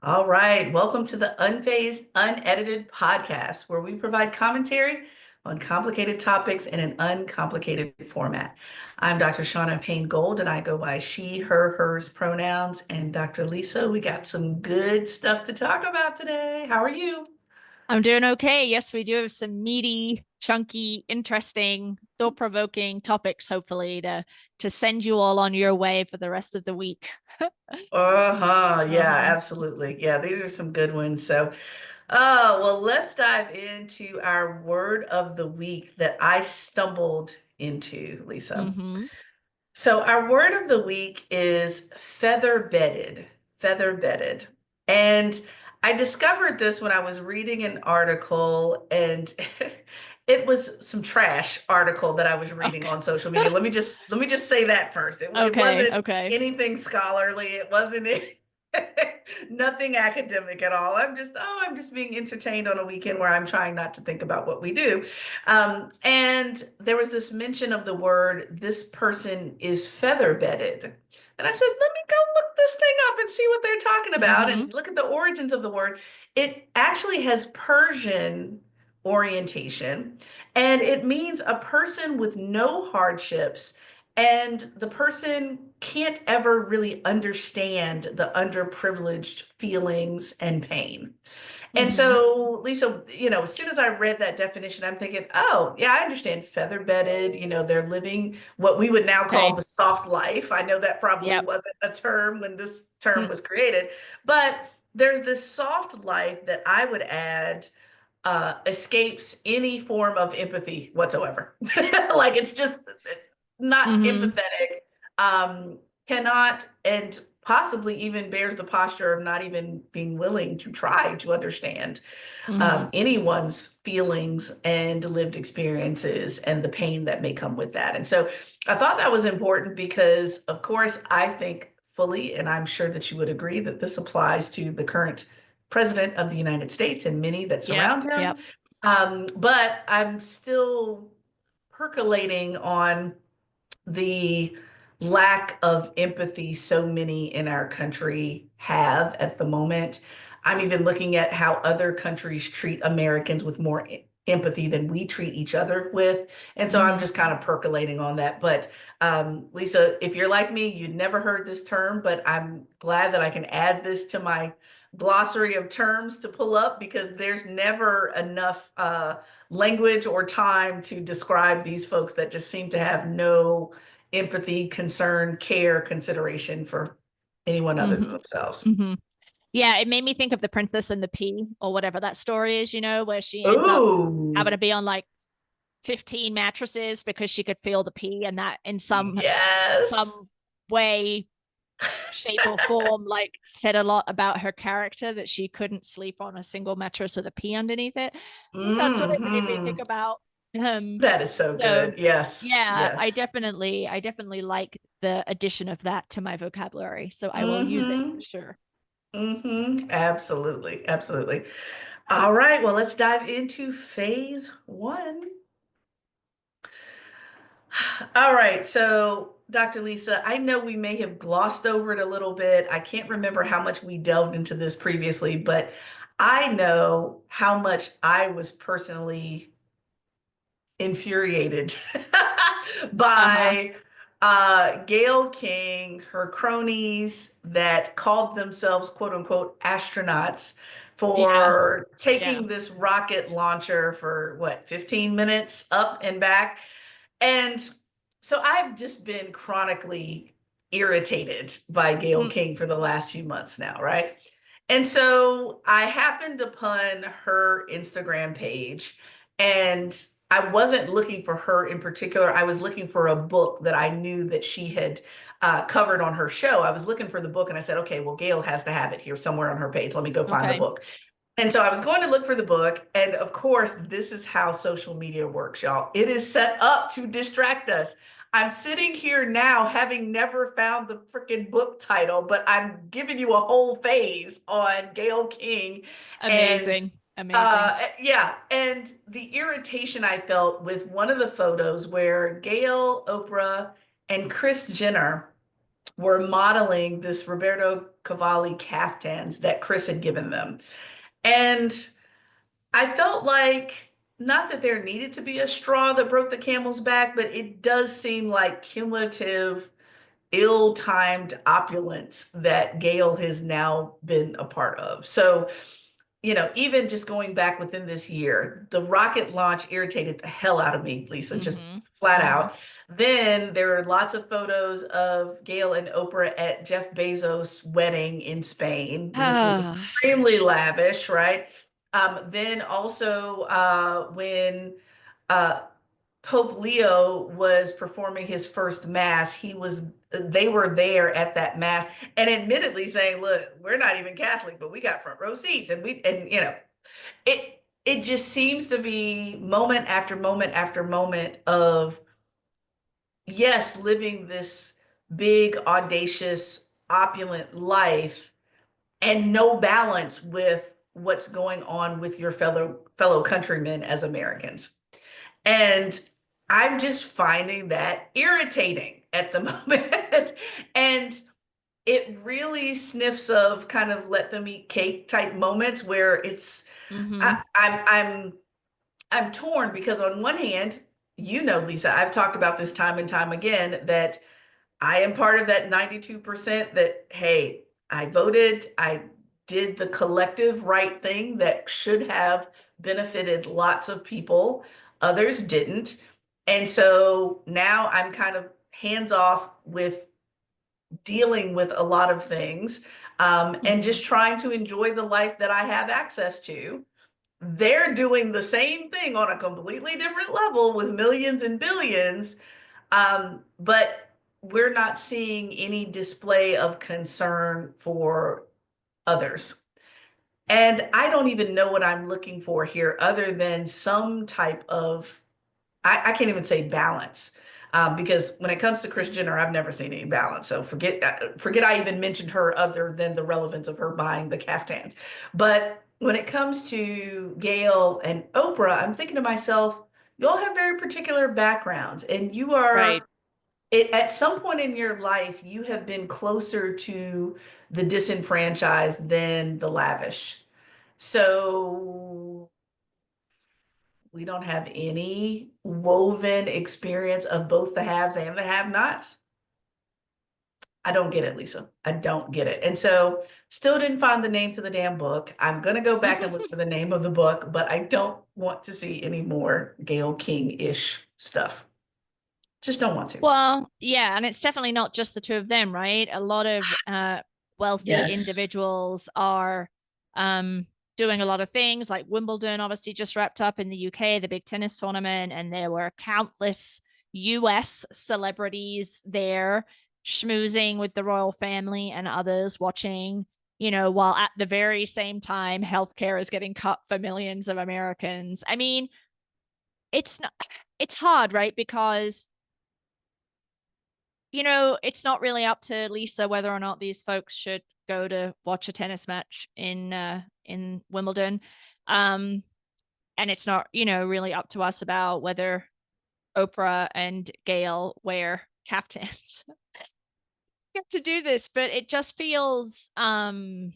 All right. Welcome to the Unfazed, Unedited podcast, where we provide commentary on complicated topics in an uncomplicated format. I'm Dr. Shaunna Payne Gold, and I go by she, her, hers pronouns. And Dr. Lisa, we got some good stuff to talk about today. How are you? I'm doing okay. Yes, we do have some meaty, chunky, interesting, thought-provoking topics, hopefully, to send you all on your way for the rest of the week. Uh-huh. Yeah, Uh-huh. absolutely. Yeah, these are some good ones. Well, let's dive into our word of the week that I stumbled into, Lisa. Mm-hmm. So our word of the week is feather-bedded, feather-bedded. And I discovered this when I was reading an article and it was some trash article that I was reading Okay. on social media. Let me just say that first. It Okay. wasn't Okay. anything scholarly. It wasn't nothing academic at all. I'm just being entertained on a weekend where I'm trying not to think about what we do. And there was this mention of the word, this person is feather bedded. And I said, let me go look this thing up and see what they're talking about Mm-hmm. and look at the origins of the word. It actually has Persian orientation, and it means a person with no hardships, and the person can't ever really understand the underprivileged feelings and pain. And Mm-hmm. so, Lisa, as soon as I read that definition, I'm thinking, oh, yeah, I understand feather bedded. They're living what we would now call Okay. the soft life. I know that probably Yep. wasn't a term when this term was created, but there's this soft life that I would add escapes any form of empathy whatsoever. Like it's just not Mm-hmm. empathetic, um, cannot, and possibly even bears the posture of not even being willing to try to understand Mm-hmm. anyone's feelings and lived experiences and the pain that may come with that. And so I thought that was important because, of course, I think fully, and I'm sure that you would agree, that this applies to the current president of the United States and many that Yep. surround him. Yep. But I'm still percolating on the lack of empathy so many in our country have at the moment. I'm even looking at how other countries treat Americans with more empathy than we treat each other with. And so I'm Mm-hmm. just kind of percolating on that. But Lisa, if you're like me, you'd never heard this term, but I'm glad that I can add this to my glossary of terms to pull up because there's never enough language or time to describe these folks that just seem to have no empathy, concern, care, consideration for anyone other than Mm-hmm. themselves. Mm-hmm. Yeah, it made me think of the Princess and the Pea or whatever that story is, where she ends up having Ooh, to be on like 15 mattresses because she could feel the pee, and that in yes. some way, shape, or form like said a lot about her character, that she couldn't sleep on a single mattress with a pee underneath it. That's what it made me think Hmm. about. um That is so so good. Yes, yeah, yes. I definitely like the addition of that to my vocabulary, so I will use it for Hmm. sure. Absolutely, absolutely. All right, well, let's dive into phase one. All right, so Dr. Lisa, I know we may have glossed over it a little bit. I can't remember how much we delved into this previously, but I know how much I was personally infuriated Uh-huh. by Gayle King, her cronies that called themselves quote unquote astronauts Yeah. for Yeah. taking this rocket launcher for what, 15 minutes up and back. And so I've just been chronically irritated by Gayle Mm, King for the last few months now, right? And so I happened upon her Instagram page, and I wasn't looking for her in particular. I was looking for a book that I knew that she had covered on her show. I was looking for the book and I said, okay, well, Gayle has to have it here somewhere on her page. Let me go find the okay. book. And so I was going to look for the book. And of course, this is how social media works, y'all. It is set up to distract us. I'm sitting here now having never found the freaking book title, but I'm giving you a whole phase on Gayle King. And Amazing. Amazing. yeah, and the irritation I felt with one of the photos where Gayle, Oprah, and Kris Jenner were modeling this Roberto Cavalli caftans that Chris had given them. And I felt like, not that there needed to be a straw that broke the camel's back, but it does seem like cumulative, ill-timed opulence that Gayle has now been a part of. So, even just going back within this year, the rocket launch irritated the hell out of me, Lisa, just Mm-hmm. flat Mm-hmm. out. Then there are lots of photos of Gayle and Oprah at Jeff Bezos' wedding in Spain, which was Ah. extremely lavish, right? Then also when uh, Pope Leo was performing his first mass, they were there at that mass and admittedly saying, "Look, we're not even Catholic, but we got front row seats." It just seems to be moment after moment after moment of, yes, living this big, audacious, opulent life and no balance with what's going on with your fellow countrymen as Americans. And I'm just finding that irritating at the moment. And it really sniffs of kind of let them eat cake type moments where it's Mm-hmm. I'm torn because on one hand, Lisa, I've talked about this time and time again that I am part of that 92% that, hey, I voted, I did the collective right thing that should have benefited lots of people, others didn't. And so now I'm kind of hands off with dealing with a lot of things, and Mm-hmm. just trying to enjoy the life that I have access to. They're doing the same thing on a completely different level with millions and billions, but we're not seeing any display of concern for others. And I don't even know what I'm looking for here other than some type of, I can't even say balance. Because when it comes to Kris Jenner, I've never seen any balance. So forget I even mentioned her other than the relevance of her buying the caftans. But when it comes to Gayle and Oprah, I'm thinking to myself, you all have very particular backgrounds, and you Right. are at some point in your life, you have been closer to the disenfranchised than the lavish. So we don't have any woven experience of both the haves and the have-nots. I don't get it, Lisa. I don't get it. And so still didn't find the name to the damn book. I'm going to go back and look for the name of the book, but I don't want to see any more Gayle King-ish stuff. Just don't want to. Well, yeah, and it's definitely not just the two of them, right? A lot of wealthy Yes. individuals are um doing a lot of things, like Wimbledon obviously just wrapped up in the UK, the big tennis tournament, and there were countless US celebrities there schmoozing with the royal family and others watching, while at the very same time healthcare is getting cut for millions of Americans. I mean, it's not it's hard, right? Because it's not really up to Lisa whether or not these folks should go to watch a tennis match in Wimbledon. Um, and it's not, really up to us about whether Oprah and Gayle wear caftans to do this, but it just feels like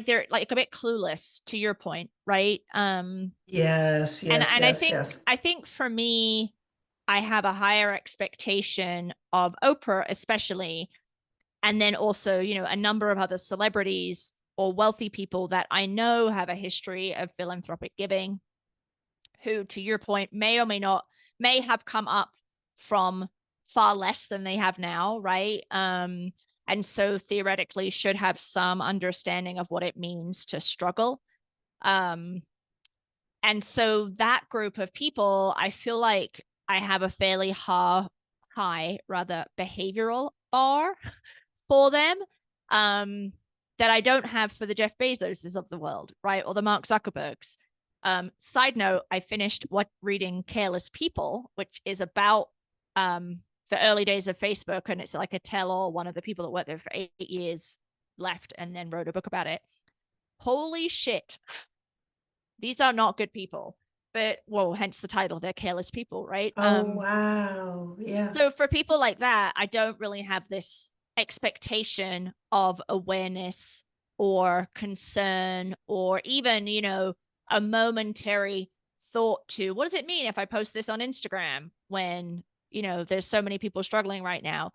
they're like a bit clueless to your point, right? Yes, And yes, and I yes, think yes. I think for me, I have a higher expectation of Oprah, especially, and then also, a number of other celebrities or wealthy people that I know have a history of philanthropic giving, who, to your point, may or may have come up from far less than they have now, right? And so theoretically should have some understanding of what it means to struggle. Um, and so that group of people, I feel like I have a fairly high, rather behavioral bar for them, um, that I don't have for the Jeff Bezoses of the world, right? Or the Mark Zuckerbergs. Side note, I finished reading Careless People, which is about the early days of Facebook, and it's like a tell-all. One of the people that worked there for 8 years left and then wrote a book about it. Holy shit. These are not good people. but well, hence the title, they're careless people, right? Oh, wow. Yeah. So for people like that, I don't really have this expectation of awareness or concern or even, a momentary thought to what does it mean if I post this on Instagram when, there's so many people struggling right now.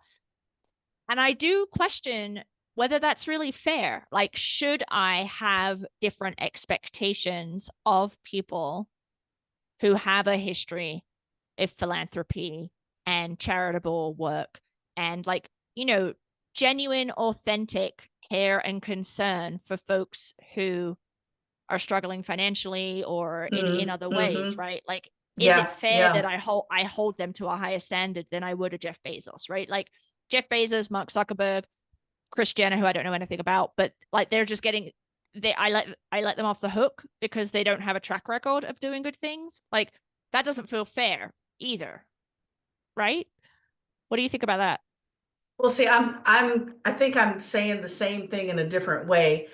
And I do question whether that's really fair. Like, should I have different expectations of people who have a history of philanthropy and charitable work and, like, genuine, authentic care and concern for folks who are struggling financially or in other ways, Mm-hmm. right? Like, is it Yeah. fair that Yeah. I hold them to a higher standard than I would a Jeff Bezos, right? Like Jeff Bezos, Mark Zuckerberg, Chris Jenner, who I don't know anything about, but like they're just getting I let them off the hook because they don't have a track record of doing good things. Like that doesn't feel fair either, right? What do you think about that? Well, see, I think I'm saying the same thing in a different way.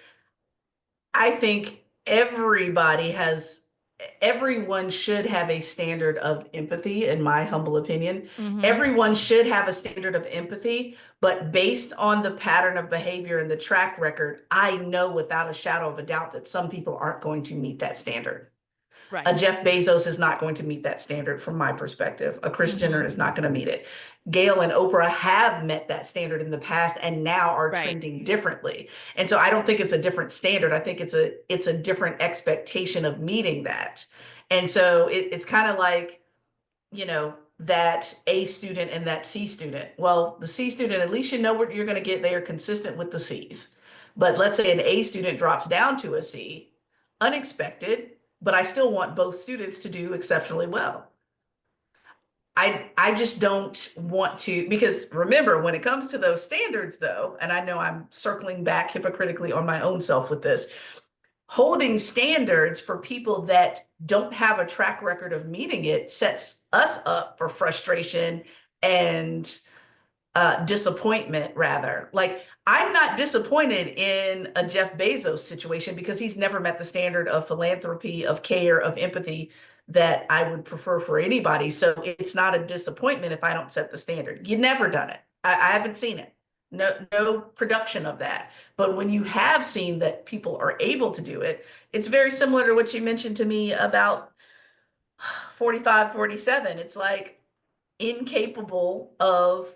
I think everyone should have a standard of empathy, in my humble opinion. Mm-hmm. Everyone should have a standard of empathy, but based on the pattern of behavior and the track record, I know without a shadow of a doubt that some people aren't going to meet that standard. A Right. Jeff Bezos is not going to meet that standard from my perspective. A Kris Mm-hmm. Jenner is not going to meet it. Gayle and Oprah have met that standard in the past and now are Right. trending differently. And so I don't think it's a different standard. I think it's a different expectation of meeting that. And so it's kind of like, that A student and that C student. Well, the C student, at least you know what you're going to get. They are consistent with the C's. But let's say an A student drops down to a C, unexpected, but I still want both students to do exceptionally well. I just don't want to, because remember, when it comes to those standards, though, and I know I'm circling back hypocritically on my own self with this, holding standards for people that don't have a track record of meeting it sets us up for frustration and disappointment, rather. Like, I'm not disappointed in a Jeff Bezos situation because he's never met the standard of philanthropy, of care, of empathy that I would prefer for anybody. So it's not a disappointment if I don't set the standard. You've never done it. I haven't seen it. No, no production of that. But when you have seen that people are able to do it, it's very similar to what you mentioned to me about 45, 47. It's like incapable of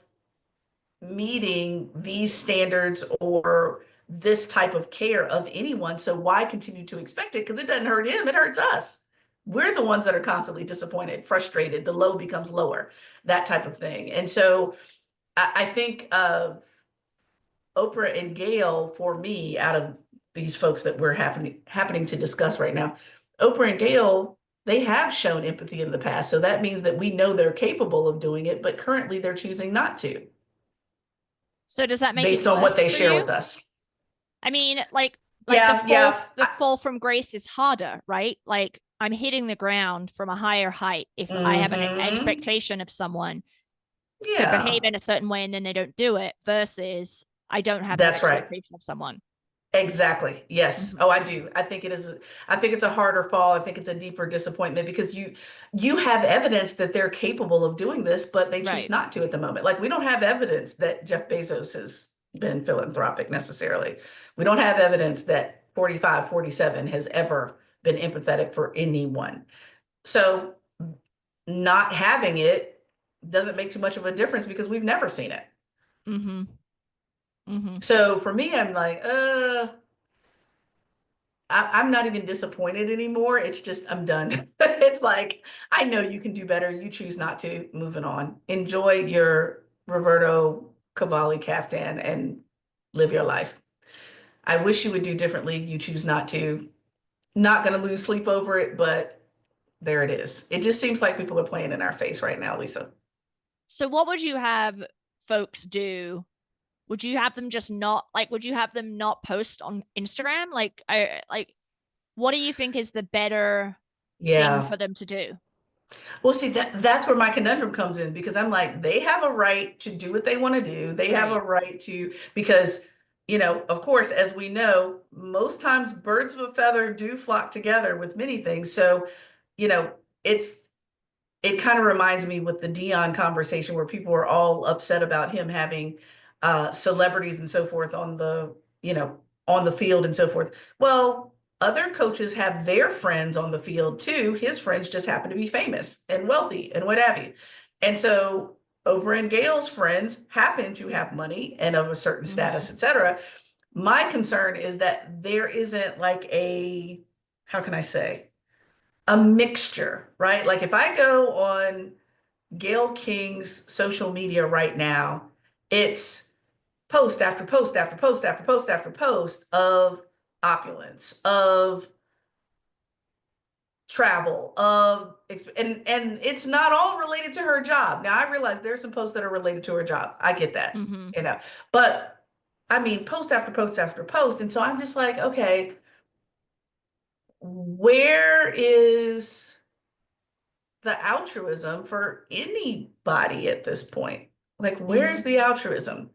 meeting these standards or this type of care of anyone. So why continue to expect it? Because it doesn't hurt him, it hurts us. We're the ones that are constantly disappointed, frustrated, the low becomes lower, that type of thing. And so I think Oprah and Gayle, for me, out of these folks that we're happening to discuss right now, Oprah and Gayle, they have shown empathy in the past. So that means that we know they're capable of doing it, but currently they're choosing not to, So does that make it based on what worse they for share you? with us. I mean, like the Yeah, fall yeah. the fall from grace is harder, right? Like I'm hitting the ground from a higher height if I have an Mm-hmm. expectation of someone to behave Yeah, in a certain way and then they don't do it versus I don't have that that's right. expectation of someone. Exactly. Yes. Mm-hmm. Oh, I do. I think it is. I think it's a harder fall. I think it's a deeper disappointment because you have evidence that they're capable of doing this, but they choose Right. not to at the moment. Like we don't have evidence that Jeff Bezos has been philanthropic necessarily. We don't have evidence that 45, 47 has ever been empathetic for anyone. So not having it doesn't make too much of a difference because we've never seen it. Mm-hmm. Mm-hmm. So for me, I'm like, I'm not even disappointed anymore. It's just I'm done. It's like I know you can do better. You choose not to. Moving on. Enjoy your Roberto Cavalli caftan and live your life. I wish you would do differently. You choose not to. Not going to lose sleep over it, but there it is. It just seems like people are playing in our face right now, Lisa. So what would you have folks do? Would you have them just not like would you have them not post on Instagram? Like what do you think is the better thing Yeah. for them to do? Well, see, that's where my conundrum comes in because I'm like, they have a right to do what they want to do. They have a Right. right to, because, of course, as we know, most times birds of a feather do flock together with many things. So, it's it kind of reminds me with the Dion conversation where people were all upset about him having celebrities and so forth on the, on the field and so forth. Well, other coaches have their friends on the field too. His friends just happen to be famous and wealthy and what have you. And so Oprah and Gayle's friends happen to have money and of a certain Mm-hmm. status, etc. My concern is that there isn't like how can I say, a mixture, right? Like if I go on Gayle King's social media right now, it's post after post after post after post after post of opulence, of travel, and it's not all related to her job. Now I realize there's some posts that are related to her job. I get that, Mm-hmm. but I mean post after post after post. And so I'm just like, okay, where is the altruism for anybody at this point? Like, Mm-hmm. where's the altruism?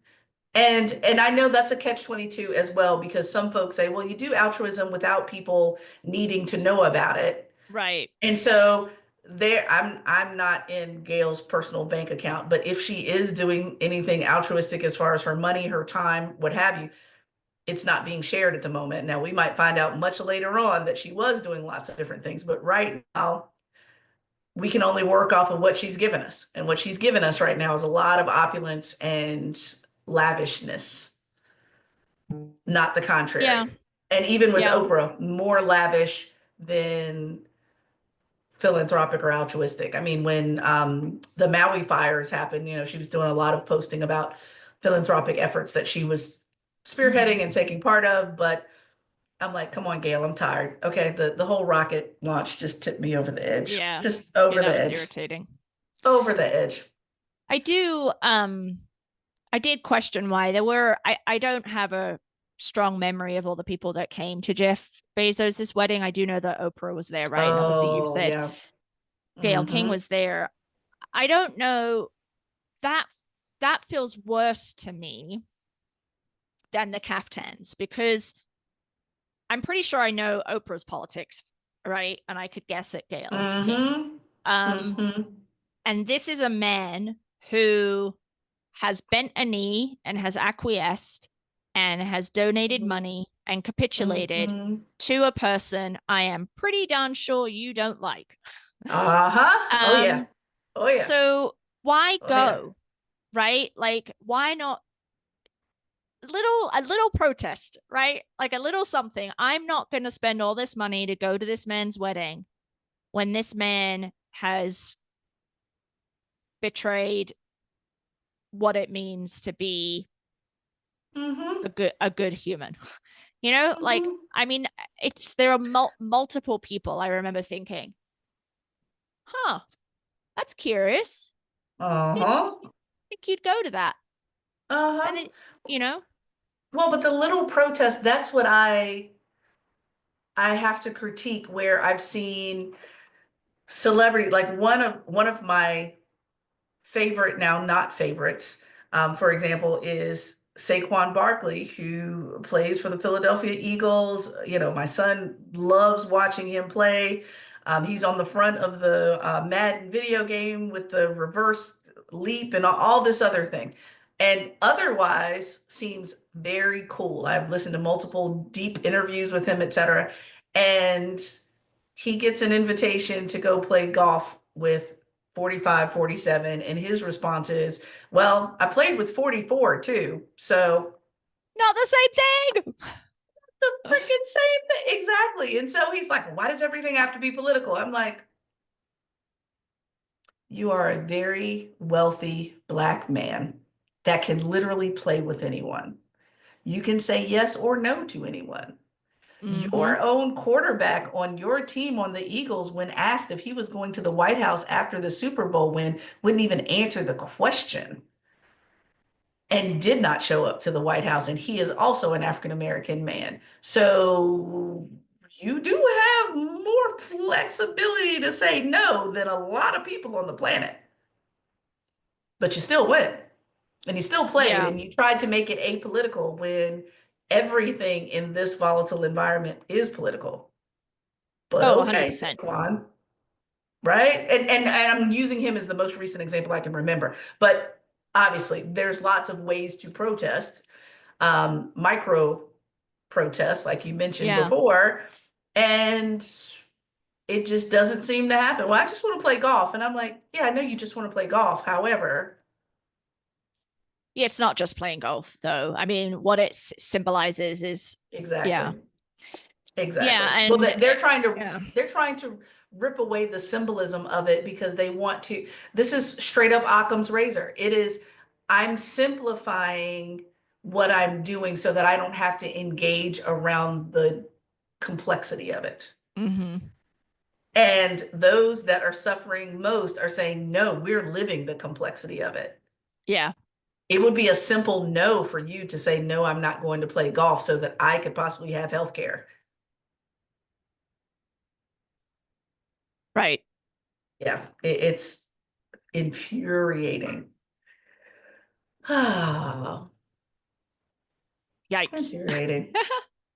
And I know that's a catch-22 as well, because some folks say, well, you do altruism without people needing to know about it. Right. And so there, I'm not in Gayle's personal bank account, but if she is doing anything altruistic as far as her money, her time, what have you, it's not being shared at the moment. Now we might find out much later on that she was doing lots of different things, but right now we can only work off of what she's given us. And what she's given us right now is a lot of opulence and lavishness, not the Yeah. contrary. And even with Yeah. Oprah, more lavish than philanthropic or altruistic. I mean, when the Maui fires happened, she was doing a lot of posting about philanthropic efforts that she was Mm-hmm. spearheading and taking part of. But I'm like, come on, Gayle, I'm tired. Okay, the whole rocket launch just tipped me over the edge. Yeah. Just Yeah, over that the was edge. irritating. Over the edge. I do I did question why there were I don't have a strong memory of all the people that came to Jeff Bezos's wedding. I do know that Oprah was there, right? And obviously you've Oh, said yeah. Gayle King Mm-hmm. was there. I don't know that that feels worse to me than the caftans because I'm pretty sure I know Oprah's politics, right? And I could guess at Gayle King's. Mm-hmm. Um, Mm-hmm. and this is a man who has bent a knee and has acquiesced and has donated money and capitulated Mm-hmm. to a person I am pretty darn sure you don't like. Uh-huh. Oh yeah. Um, Oh yeah. so why Oh yeah. go? Right? Like, why not a little protest, right? Like a little something. I'm not gonna spend all this money to go to this man's wedding when this man has betrayed what it means to be Mm-hmm. a good human. You know, like Mm-hmm. I mean, it's there are multiple people. I remember thinking, "Huh, that's curious. Didn't Uh-huh. think you'd go to that." And Uh-huh. then, you know, Well, but the little protest, that's what I have to critique, where I've seen celebrity, like one of my favorite, now not favorites, for example, is Saquon Barkley, who plays for the Philadelphia Eagles. My son loves watching him play. He's on the front of the Madden video game with the reverse leap and all this other thing. And otherwise seems very cool. I've listened to multiple deep interviews with him, etc. And he gets an invitation to go play golf with 45, 47, and his response is, well, I played with 44 too. So not the same thing. the freaking same thing. Exactly. And so he's like, why does everything have to be political? I'm like, you are a very wealthy Black man that can literally play with anyone. You can say yes or no to anyone. Mm-hmm. Your own quarterback on your team on the Eagles, when asked if he was going to the White House after the Super Bowl win, wouldn't even answer the question and did not show up to the White House. And he is also an African American man. So you do have more flexibility to say no than a lot of people on the planet, but you still win. And you still played Yeah. and you tried to make it apolitical when everything in this volatile environment is political. But Oh, okay, 100%. Saquon. right? And I'm using him as the most recent example I can remember. But obviously, there's lots of ways to protest, micro protests, like you mentioned Yeah. before, and it just doesn't seem to happen. Well, I just want to play golf. And I'm like, yeah, I know you just want to play golf. However, Yeah, it's not just playing golf, though. I mean, what it symbolizes is, yeah, exactly. yeah, Exactly. Well, and yeah, they're trying to rip away the symbolism of it because they want to. This is straight up Occam's razor. It is, I'm simplifying what I'm doing so that I don't have to engage around the complexity of it. mm-hmm. And those that are suffering most are saying, no, we're living the complexity of it. Yeah, It would be a simple no for you to say, no, I'm not going to play golf so that I could possibly have health care. right. Yeah, it's infuriating. Oh, Yikes. infuriating.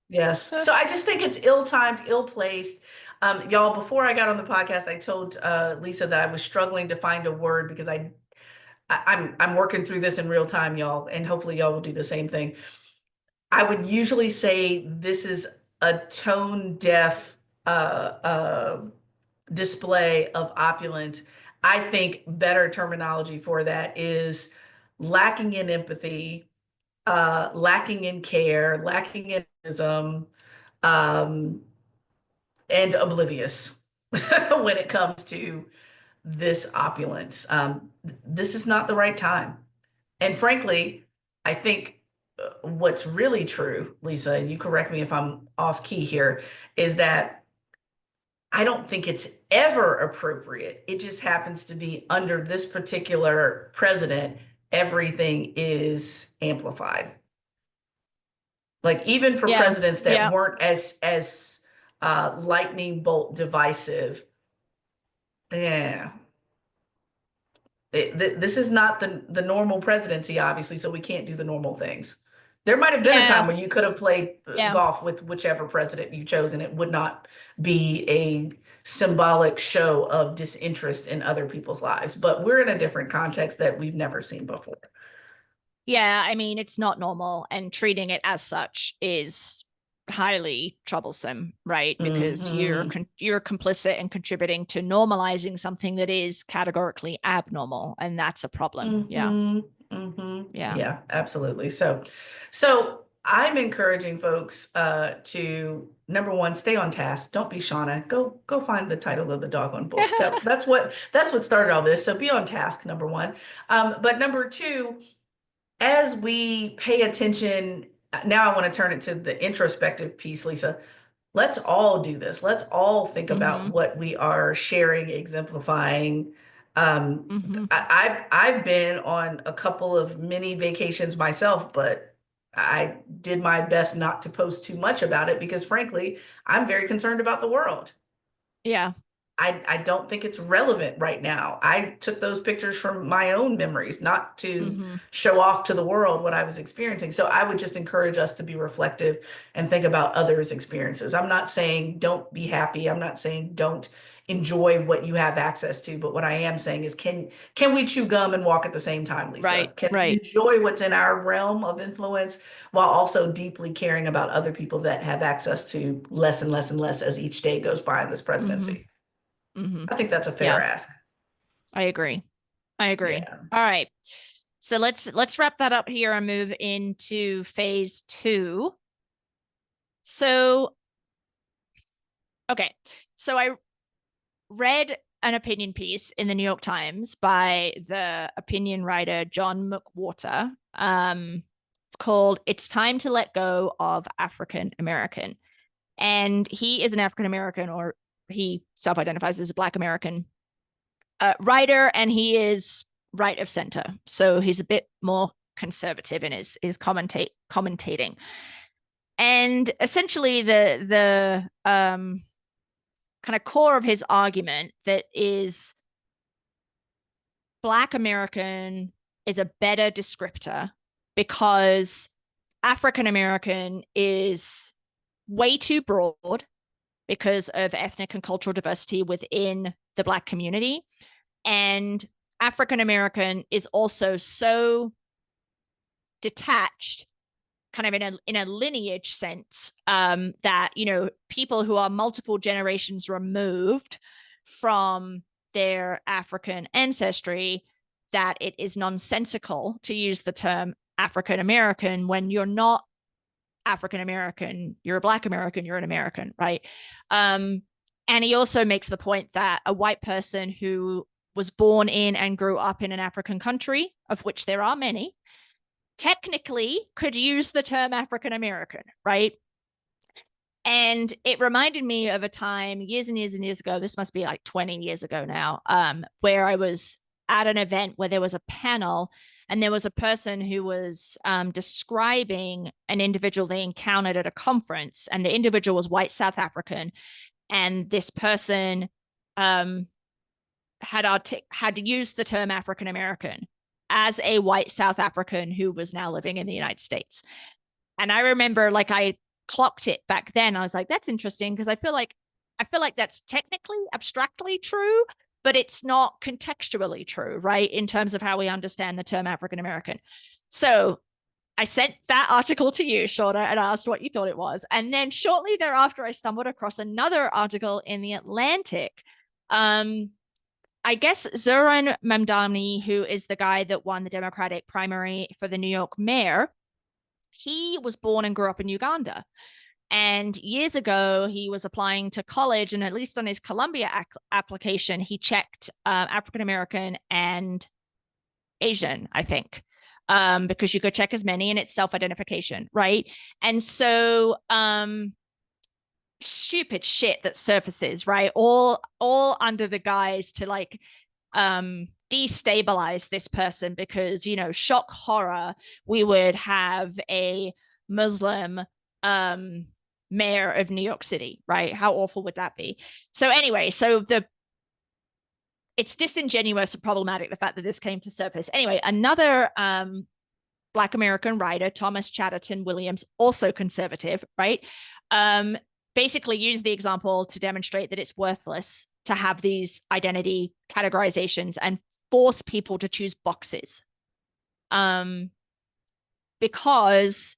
Yes. So I just think it's ill-timed, ill-placed. Y'all, before I got on the podcast, I told Lisa that I was struggling to find a word because I'm working through this in real time, y'all, and hopefully y'all will do the same thing. I would usually say this is a tone deaf display of opulence. I think better terminology for that is lacking in empathy, lacking in care, lacking in wisdom, um, and oblivious when it comes to this opulence. This is not the right time. And frankly, I think what's really true, Lisa, and you correct me if I'm off key here, is that I don't think it's ever appropriate. It just happens to be under this particular president, everything is amplified. Like even for Yeah, presidents that yeah, weren't as lightning bolt divisive, yeah, this is not the normal presidency, obviously, so we can't do the normal things. There might have been a yeah, time when you could have played yeah, golf with whichever president you chose, and it would not be a symbolic show of disinterest in other people's lives. But we're in a different context that we've never seen before. yeah. I mean, it's not normal, and treating it as such is highly troublesome, right? Because Hmm. you're complicit and contributing to normalizing something that is categorically abnormal, and that's a problem. Yeah, Hmm. Hmm. yeah. Yeah, absolutely. So I'm encouraging folks to number one, stay on task. Don't be Shaunna. Go find the title of the doggone book. That's what started all this. So be on task, number one. But number two, as we pay attention, now I want to turn it to the introspective piece, Lisa. Let's all do this. Let's all think about Mm-hmm. what we are sharing, exemplifying. Um, Mm-hmm. I've been on a couple of mini vacations myself, but I did my best not to post too much about it because frankly, I'm very concerned about the world. Yeah. I don't think it's relevant right now. I took those pictures from my own memories, not to Mm-hmm. show off to the world what I was experiencing. So I would just encourage us to be reflective and think about others' experiences. I'm not saying don't be happy. I'm not saying don't enjoy what you have access to, but what I am saying is can we chew gum and walk at the same time, Right. Lisa? Can we Right. enjoy what's in our realm of influence while also deeply caring about other people that have access to less and less and less as each day goes by in this Mm-hmm. presidency? Mm-hmm. I think that's a fair Yeah, ask. I agree. I agree. Yeah. All right. So let's wrap that up here and move into phase two. So, okay. So I read an opinion piece in the New York Times by the opinion writer John McWhorter. It's called "It's Time to Let Go of African American," and he is an African American, or he self-identifies as a Black American writer, and he is right of center, so he's a bit more conservative in his commentating. And essentially, the kind of core of his argument that is Black American is a better descriptor because African American is way too broad because of ethnic and cultural diversity within the Black community. And African American is also so detached, kind of in a lineage sense, that, you know, people who are multiple generations removed from their African ancestry, that it is nonsensical to use the term African American when you're not African American, you're a Black American, you're an American, right? And he also makes the point that a white person who was born in and grew up in an African country, of which there are many, technically could use the term African American, right? And it reminded me of a time years and years and years ago, this must be like 20 years ago now, where I was at an event where there was a panel and there was a person who was describing an individual they encountered at a conference, and the individual was white South African, and this person had used the term African American as a white South African who was now living in the United States. And I remember, like, I clocked it back then. I was like, that's interesting, because I feel like that's technically abstractly true, but it's not contextually true, right? In terms of how we understand the term African American. So I sent that article to you, Shaunna, and asked what you thought it was. And then shortly thereafter, I stumbled across another article in The Atlantic. I guess Zoran Mamdani, who is the guy that won the Democratic primary for the New York mayor, he was born and grew up in Uganda. And years ago, he was applying to college, and at least on his Columbia application, he checked African American and Asian, I think, because you could check as many, and it's self-identification, right? And so stupid shit that surfaces, right? All under the guise to, like, destabilize this person, because, you know, shock horror, we would have a Muslim mayor of New York City, right? How awful would that be? So anyway, it's disingenuous and problematic, the fact that this came to surface. Anyway, another Black American writer, Thomas Chatterton Williams, also conservative, right? Basically used the example to demonstrate that it's worthless to have these identity categorizations and force people to choose boxes, because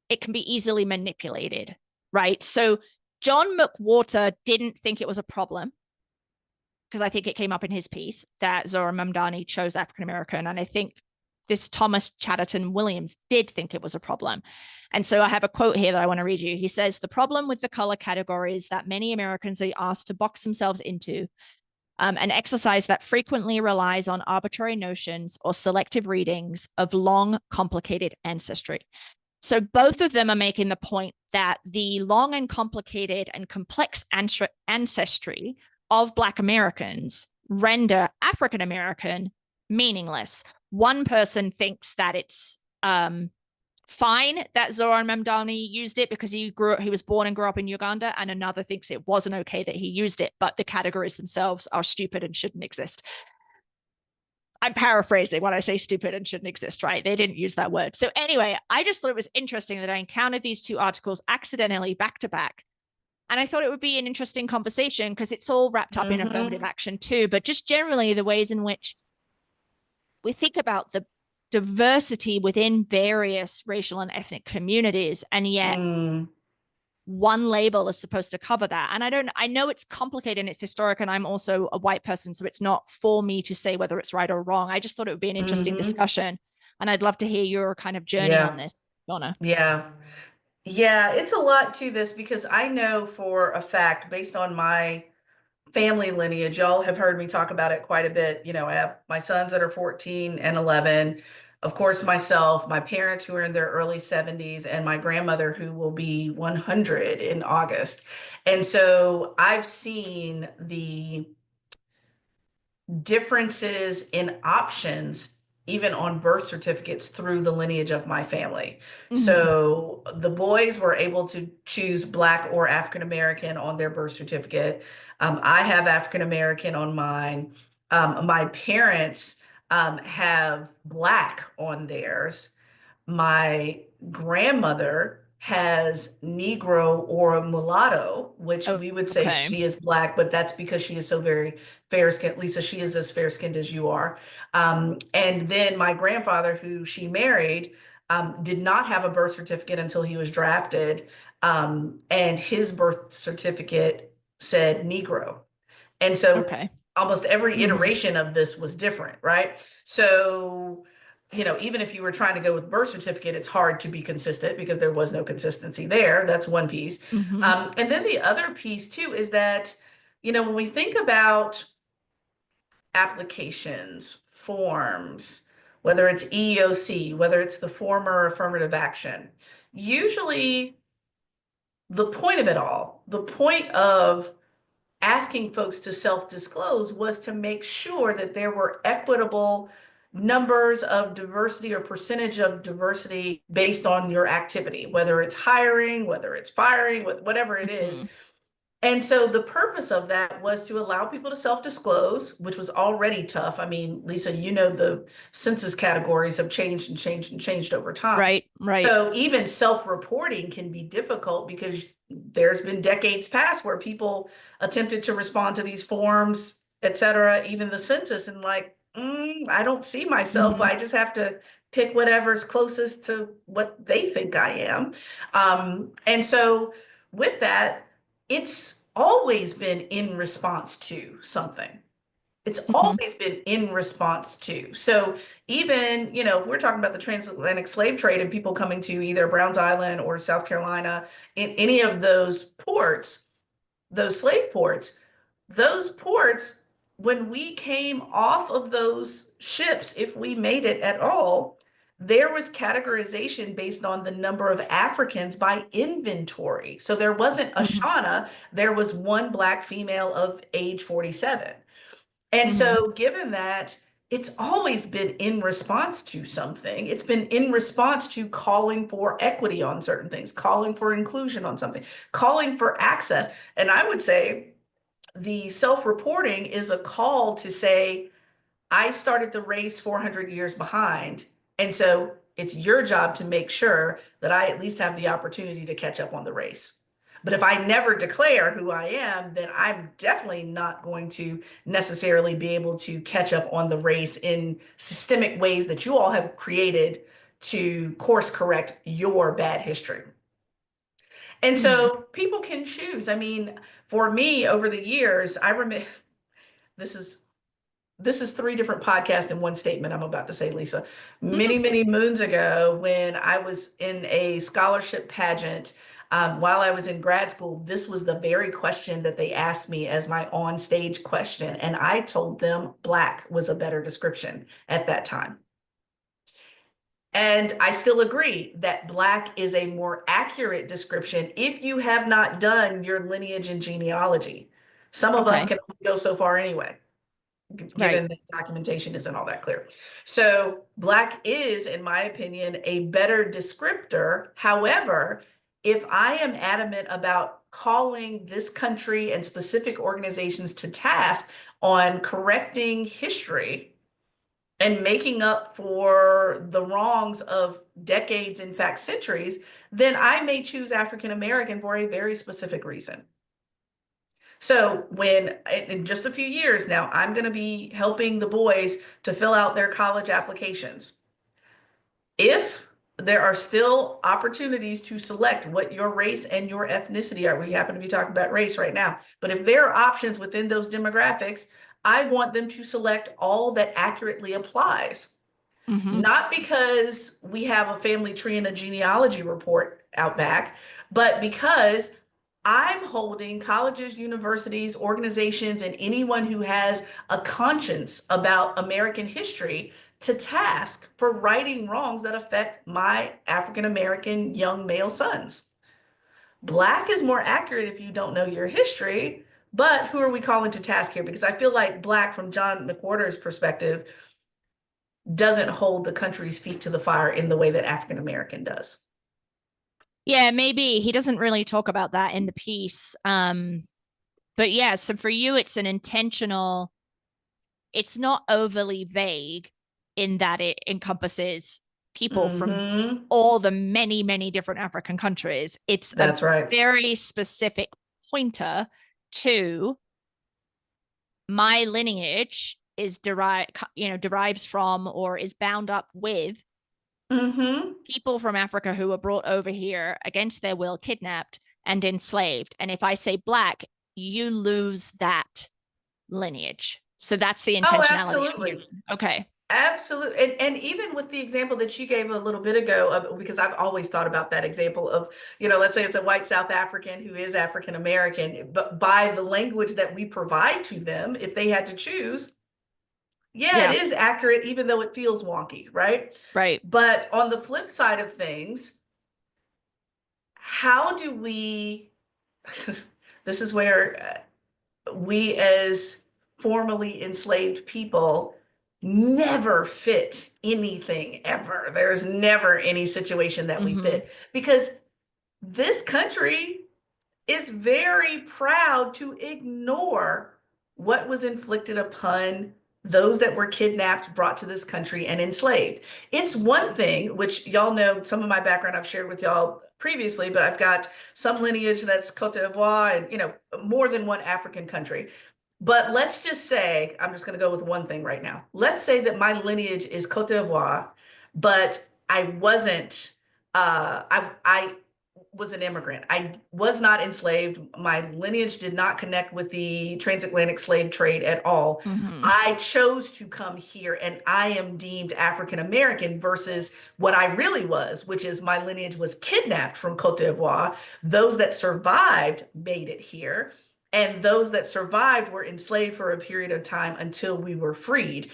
it can be easily manipulated, right? So John McWhorter didn't think it was a problem, because I think it came up in his piece that Zoran Mamdani chose African American, and I think this Thomas Chatterton Williams did think it was a problem. And so I have a quote here that I want to read you. He says, "The problem with the color category is that many Americans are asked to box themselves into an exercise that frequently relies on arbitrary notions or selective readings of long, complicated ancestry." So both of them are making the point that the long and complicated and complex ancestry of Black Americans render African American meaningless. One person thinks that it's fine that Zoran Mamdani used it because he was born and grew up in Uganda, and another thinks it wasn't okay that he used it, but the categories themselves are stupid and shouldn't exist. I'm paraphrasing when I say stupid and shouldn't exist, right? They didn't use that word. So anyway, I just thought it was interesting that I encountered these two articles accidentally back to back. And I thought it would be an interesting conversation because it's all wrapped up in affirmative action too, but just generally the ways in which we think about the diversity within various racial and ethnic communities, and yet one label is supposed to cover that. And I know it's complicated and it's historic, and I'm also a white person, so it's not for me to say whether it's right or wrong. I just thought it would be an interesting discussion, and I'd love to hear your kind of journey on this, Shaunna. Yeah, it's a lot to this because I know for a fact, based on my family lineage, y'all have heard me talk about it quite a bit. You know, I have my sons that are 14 and 11, of course, myself, my parents who are in their early 70s, and my grandmother who will be 100 in August. And so I've seen the differences in options even on birth certificates through the lineage of my family. So the boys were able to choose Black or African American on their birth certificate. I have African American on mine. My parents have Black on theirs. My grandmother has Negro or a mulatto, which Oh, we would say okay. she is Black, but that's because she is so very fair skinned. Lisa, she is as fair skinned as you are. And then my grandfather, who she married, did not have a birth certificate until he was drafted. And his birth certificate said Negro. And so Okay. almost every Mm-hmm. iteration of this was different, right? So, even if you were trying to go with birth certificate, it's hard to be consistent because there was no consistency there. That's one piece. Mm-hmm. And then the other piece too is that, when we think about applications, forms, whether it's EEOC, whether it's the former affirmative action, usually the point of it all, the point of asking folks to self-disclose was to make sure that there were equitable numbers of diversity or percentage of diversity based on your activity, whether it's hiring, whether it's firing, whatever it Mm-hmm. is. And so the purpose of that was to allow people to self-disclose, which was already tough. I mean, Lisa, the census categories have changed and changed and changed over time. Right, right. So even self-reporting can be difficult because there's been decades past where people attempted to respond to these forms, et cetera, even the census, and like, I don't see myself. Mm-hmm. I just have to pick whatever's closest to what they think I am. And so with that, it's always been in response to something. It's Mm-hmm. always been in response to. So even, if we're talking about the transatlantic slave trade and people coming to either Browns Island or South Carolina, in any of those ports, those slave ports, those ports, when we came off of those ships, if we made it at all, there was categorization based on the number of Africans by inventory. So there wasn't a Mm-hmm. Shaunna, there was one Black female of age 47. And Mm-hmm. so, given that, it's always been in response to something. It's been in response to calling for equity on certain things, calling for inclusion on something, calling for access. And I would say the self-reporting is a call to say, I started the race 400 years behind. And so it's your job to make sure that I at least have the opportunity to catch up on the race. But if I never declare who I am, then I'm definitely not going to necessarily be able to catch up on the race in systemic ways that you all have created to course correct your bad history. And Mm-hmm. so people can choose. I mean, for me over the years, I remember this is this is three different podcasts in one statement I'm about to say, Lisa. Many, many moons ago, when I was in a scholarship pageant, while I was in grad school, this was the very question that they asked me as my on stage question. And I told them Black was a better description at that time. And I still agree that Black is a more accurate description if you have not done your lineage and genealogy. Some of us Okay. can only go so far anyway, Right. given that documentation isn't all that clear. So Black is, in my opinion, a better descriptor. However, if I am adamant about calling this country and specific organizations to task on correcting history and making up for the wrongs of decades, in fact, centuries, then I may choose African American for a very specific reason. So when in just a few years now, I'm going to be helping the boys to fill out their college applications. If there are still opportunities to select what your race and your ethnicity are, we happen to be talking about race right now, but if there are options within those demographics, I want them to select all that accurately applies. Mm-hmm. Not because we have a family tree and a genealogy report out back, but because I'm holding colleges, universities, organizations, and anyone who has a conscience about American history to task for righting wrongs that affect my African American young male sons. Black is more accurate if you don't know your history, but who are we calling to task here? Because I feel like Black, from John McWhorter's perspective, doesn't hold the country's feet to the fire in the way that African American does. Yeah, maybe he doesn't really talk about that in the piece. But yeah, so for you, it's an intentional, it's not overly vague in that it encompasses people from Mm-hmm. all the many, many different African countries. It's a That's right. very specific pointer to my lineage is derives from or is bound up with Mm-hmm. people from Africa who were brought over here against their will, kidnapped and enslaved. And if I say black, you lose that lineage. So that's the Oh, intentionality I'm absolutely. hearing. Okay. Absolutely. And even with the example that you gave a little bit ago, because I've always thought about that example of, let's say it's a white South African who is African American, but by the language that we provide to them, if they had to choose, yeah, it Yeah. is accurate, even though it feels wonky, right? Right. But on the flip side of things, how do we, this is where we as formerly enslaved people never fit anything ever. There's never any situation that we Mm-hmm. fit because this country is very proud to ignore what was inflicted upon those that were kidnapped, brought to this country, and enslaved. It's one thing, which y'all know some of my background I've shared with y'all previously, but I've got some lineage that's Cote d'Ivoire and, more than one African country. But let's just say, I'm just going to go with one thing right now. Let's say that my lineage is Cote d'Ivoire, but I wasn't, I was an immigrant. I was not enslaved. My lineage did not connect with the transatlantic slave trade at all. Mm-hmm. I chose to come here and I am deemed African American versus what I really was, which is my lineage was kidnapped from Cote d'Ivoire. Those that survived made it here. And those that survived were enslaved for a period of time until we were freed.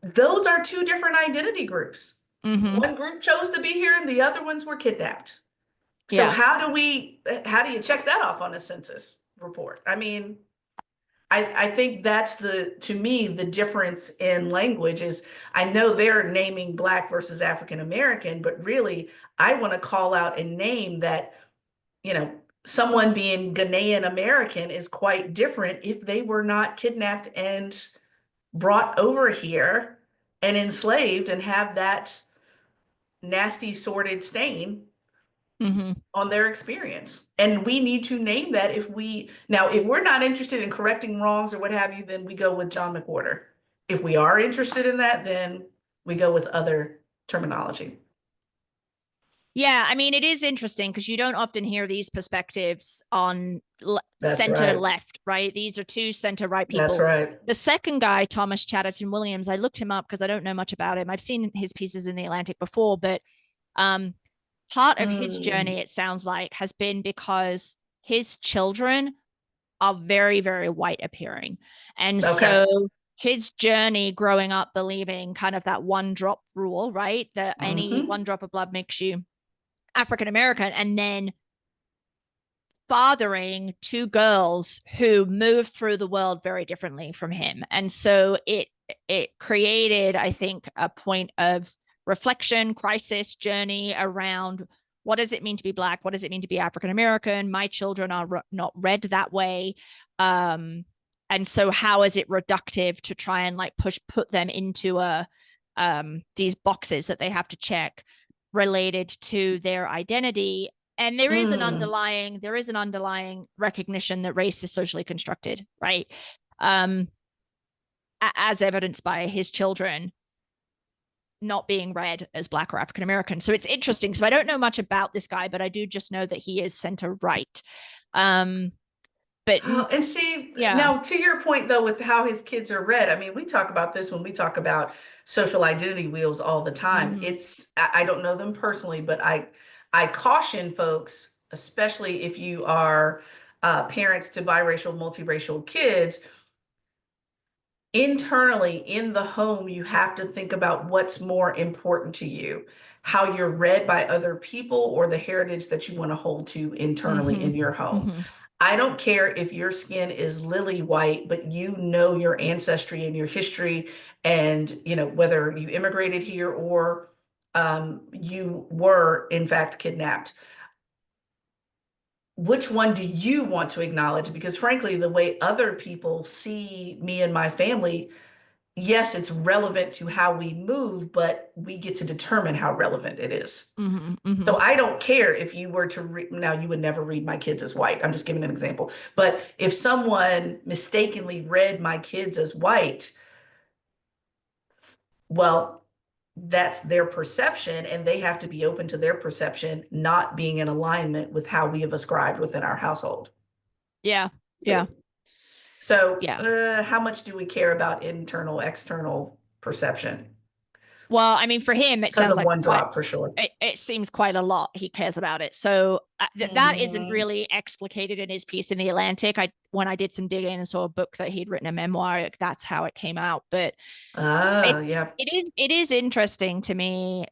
Those are two different identity groups. Mm-hmm. One group chose to be here and the other ones were kidnapped. So Yeah. how do you check that off on a census report? I mean, I think that's to me, the difference in language is I know they're naming Black versus African American, but really I want to call out a name that, you know, someone being Ghanaian American is quite different if they were not kidnapped and brought over here and enslaved and have that nasty sordid stain Mm-hmm. on their experience. And we need to name that if we're not interested in correcting wrongs or what have you, then we go with John McWhorter. If we are interested in that, then we go with other terminology. Yeah, I mean, it is interesting because you don't often hear these perspectives on That's center right. left, right? These are two center right That's people. right. The second guy, Thomas Chatterton Williams, I looked him up because I don't know much about him. I've seen his pieces in the Atlantic before, but um, part of his Mm, journey, it sounds like, has been because his children are very, very white appearing. And okay. so his journey growing up believing kind of that one drop rule, right? That any Hmm. one drop of blood makes you African American, and then fathering two girls who moved through the world very differently from him. And so it created, I think, a point of reflection, crisis, journey around what does it mean to be Black? What does it mean to be African American? My children are not read that way. And so how is it reductive to try and like put them into these boxes that they have to check related to their identity? And Mm, there is an underlying recognition that race is socially constructed, right? um as evidenced by his children not being read as Black or African American. So it's interesting. So I don't know much about this guy, but I do just know that he is center right. um but oh, and see, yeah. now to your point though, with how his kids are read, I mean, we talk about this when we talk about social identity wheels all the time. Mm-hmm. I don't know them personally, but I caution folks, especially if you are parents to biracial, multiracial kids, internally in the home, you have to think about what's more important to you, how you're read by other people or the heritage that you want to hold to internally Mm-hmm. in your home. Mm-hmm. I don't care if your skin is lily white, but you know your ancestry and your history, and whether you immigrated here or you were in fact kidnapped. Which one do you want to acknowledge? Because frankly, the way other people see me and my family, yes, it's relevant to how we move, but we get to determine how relevant it is. Mm-hmm, mm-hmm. So I don't care if you were to read, now you would never read my kids as white. I'm just giving an example. But if someone mistakenly read my kids as white, well, that's their perception, and they have to be open to their perception not being in alignment with how we have ascribed within our household. Yeah. Yeah. So, Yeah. how much do we care about internal, external perception? Well, I mean, for him, it Because sounds of like one quite, drop, for sure. it seems quite a lot he cares about it. So that isn't Mhm. really explicated in his piece in the Atlantic. When I did some digging and saw a book that he'd written, a memoir, that's how it came out. But it Ah, yeah. it is interesting to me,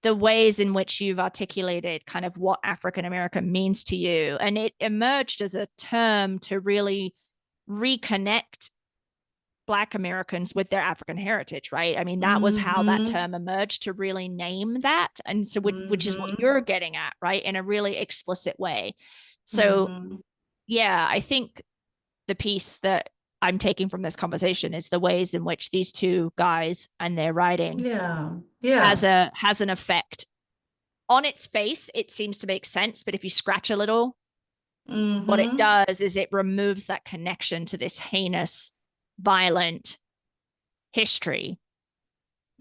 the ways in which you've articulated kind of what African American means to you, and it emerged as a term to really reconnect Black Americans with their African heritage, right? I mean, that was how that Mm-hmm. term emerged, to really name that. And so, which is what Mm-hmm. you're getting at, right? In a really explicit way. So, Mm-hmm. yeah, I think the piece that I'm taking from this conversation is the ways in which these two guys and their writing Yeah. Yeah. has an effect. On its face, it seems to make sense, but if you scratch a little, what it Mm-hmm. does is it removes that connection to this heinous, violent history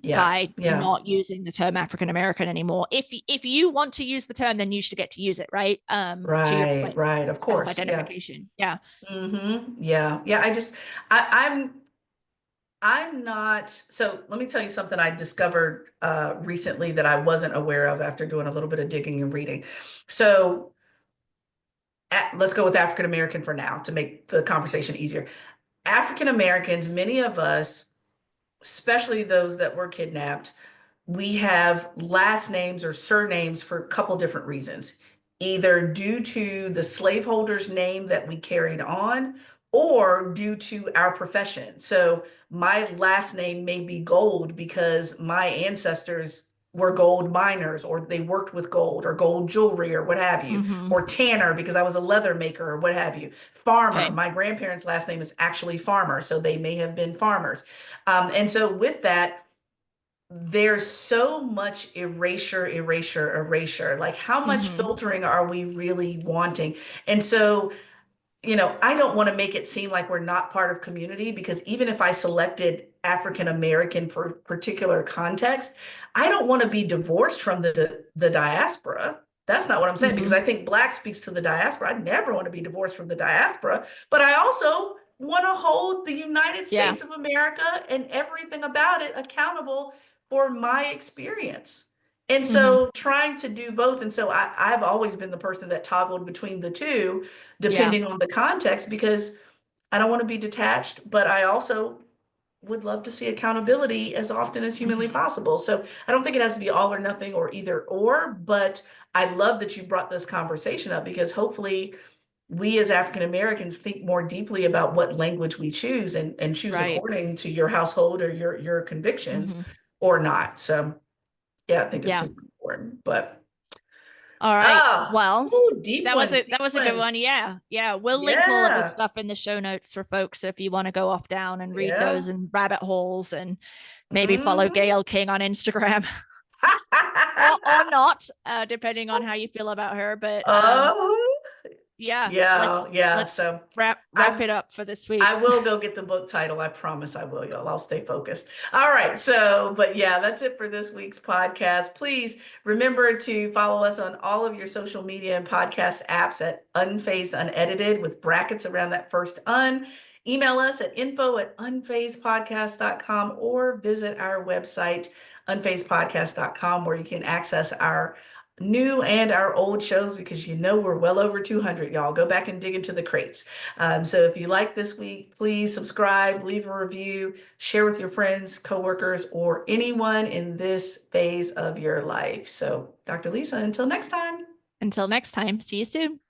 Yeah. by Yeah. not using the term African American anymore. If you want to use the term, then you should get to use it, right? To your Right. point, Right. Of course. Yeah. self-identification. Yeah. Mm-hmm. Yeah. Yeah. I'm not, so let me tell you something I discovered recently that I wasn't aware of after doing a little bit of digging and reading. So let's go with African American for now to make the conversation easier. African Americans, many of us, especially those that were kidnapped, we have last names or surnames for a couple different reasons. Either due to the slaveholder's name that we carried on, or due to our profession. So my last name may be Gold because my ancestors were gold miners, or they worked with gold or gold jewelry or what have you, Mm-hmm. or Tanner because I was a leather maker or what have you. Farmer, Okay. my grandparents' last name is actually Farmer, so they may have been farmers. And so with that, there's so much erasure, erasure, erasure. Like, how much Mm-hmm. filtering are we really wanting? And so, I don't want to make it seem like we're not part of community, because even if I selected African American for particular context, I don't want to be divorced from the diaspora. That's not what I'm saying, because Mm-hmm. I think Black speaks to the diaspora. I never want to be divorced from the diaspora, but I also want to hold the United Yeah. States of America and everything about it accountable for my experience. And Mm-hmm. so trying to do both. And so I've always been the person that toggled between the two, Yeah. depending on the context, because I don't want to be detached, but I also would love to see accountability as often as humanly Mm-hmm. possible. So I don't think it has to be all or nothing or either or, but I love that you brought this conversation up, because hopefully we as African Americans think more deeply about what language we choose, and choose Right. according to your household or your convictions, Mm-hmm. or not. So yeah, I think it's Yeah. super important. But All right. oh, Well, ooh, deep ones, that deep was a good one. ones. Yeah. Yeah. We'll link all of this Yeah. stuff in the show notes for folks. So if you want to go off down and read Yeah. those and rabbit holes, and maybe follow Hmm. Gayle King on Instagram. Or not, depending on how you feel about her. But Oh, yeah, yeah, yeah. let's So wrap I it up for this week. I will go get the book title. I promise I will, y'all. I'll stay focused. All right. So, but yeah, that's it for this week's podcast. Please remember to follow us on all of your social media and podcast apps at Unfazed Unedited, with brackets around that first un. Email us at info@unfazedpodcast.com, or visit our website, unfazedpodcast.com, where you can access our new and our old shows, because we're well over 200, y'all. Go back and dig into the crates. So if you like this week, please subscribe, leave a review, share with your friends, coworkers, or anyone in this phase of your life. So, Dr. Lisa, until next time. Until next time, see you soon.